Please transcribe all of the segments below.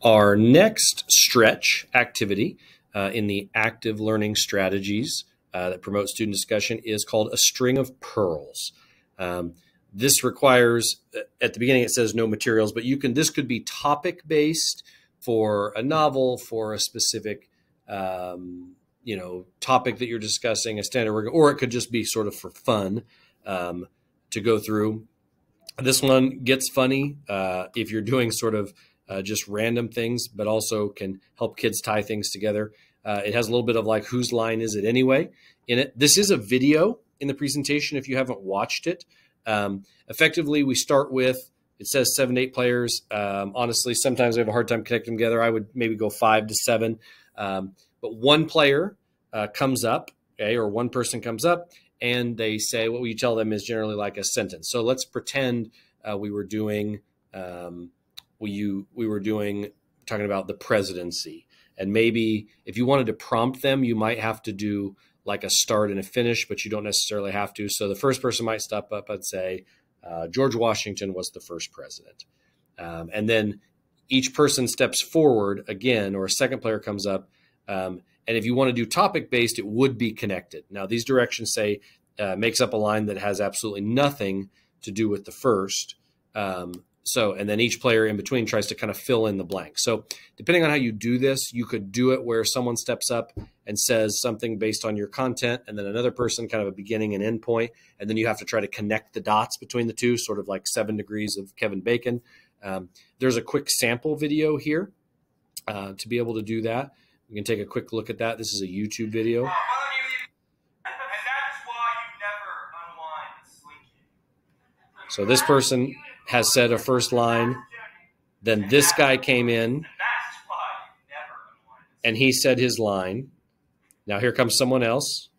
Our next stretch activity in the active learning strategies that promote student discussion is called a string of pearls. This requires, at the beginning it says no materials, but this could be topic based for a novel, for a specific topic that you're discussing, a standard work, or it could just be sort of for fun to go through. This one gets funny if you're doing sort of just random things, but also can help kids tie things together. It has a little bit of like, whose line is it anyway in it. This is a video in the presentation if you haven't watched it. Effectively, we start with, it says 7 to 8 players. Honestly, sometimes we have a hard time connecting them together. I would maybe go 5 to 7. But one player comes up, okay, or one person comes up, and they say, what we tell them is generally like a sentence. So let's pretend we were doing talking about the presidency. And maybe if you wanted to prompt them, you might have to do like a start and a finish, but you don't necessarily have to. So the first person might step up and say, George Washington was the first president. And then each person steps forward again, or a second player comes up. And if you want to do topic-based, it would be connected. Now, these directions say makes up a line that has absolutely nothing to do with the first. And then each player in between tries to kind of fill in the blank. So depending on how you do this, you could do it where someone steps up and says something based on your content, and then another person kind of a beginning and end point, and then you have to try to connect the dots between the two, sort of like 7 Degrees of Kevin Bacon. There's a quick sample video here to be able to do that. We can take a quick look at that. This is a YouTube video. So this person has said a first line, then this guy came in and he said his line. Now here comes someone else.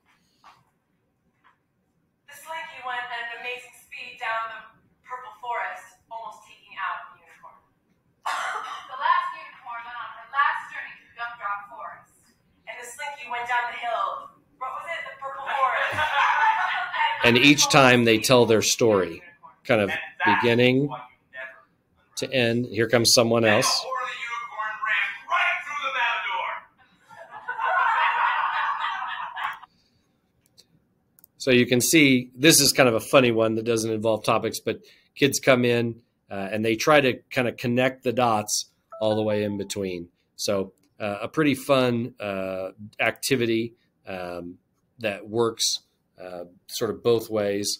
The Slinky went at an amazing speed down the purple forest, almost taking out the unicorn. The last unicorn went on her last journey through Gumdrop Forest, and the Slinky went down the hill. What was it? The purple forest. And each time they tell their story, kind of beginning to end. Here comes someone else. So you can see this is kind of a funny one that doesn't involve topics, but kids come in and they try to kind of connect the dots all the way in between. So a pretty fun activity that works sort of both ways.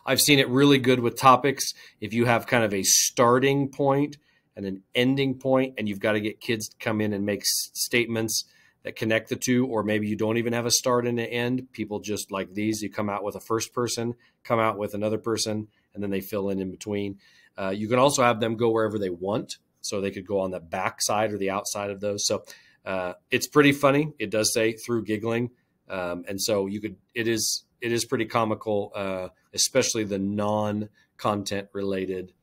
I've seen it really good with topics. If you have kind of a starting point and an ending point, and you've got to get kids to come in and make statements that connect the two, or maybe you don't even have a start and an end. People just like these, you come out with a first person, come out with another person, and then they fill in between. You can also have them go wherever they want. So they could go on the back side or the outside of those. So it's pretty funny. It does say through giggling. And so it is pretty comical, especially the non-content related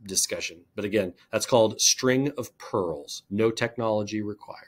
discussion. But again, that's called String of Pearls. No technology required.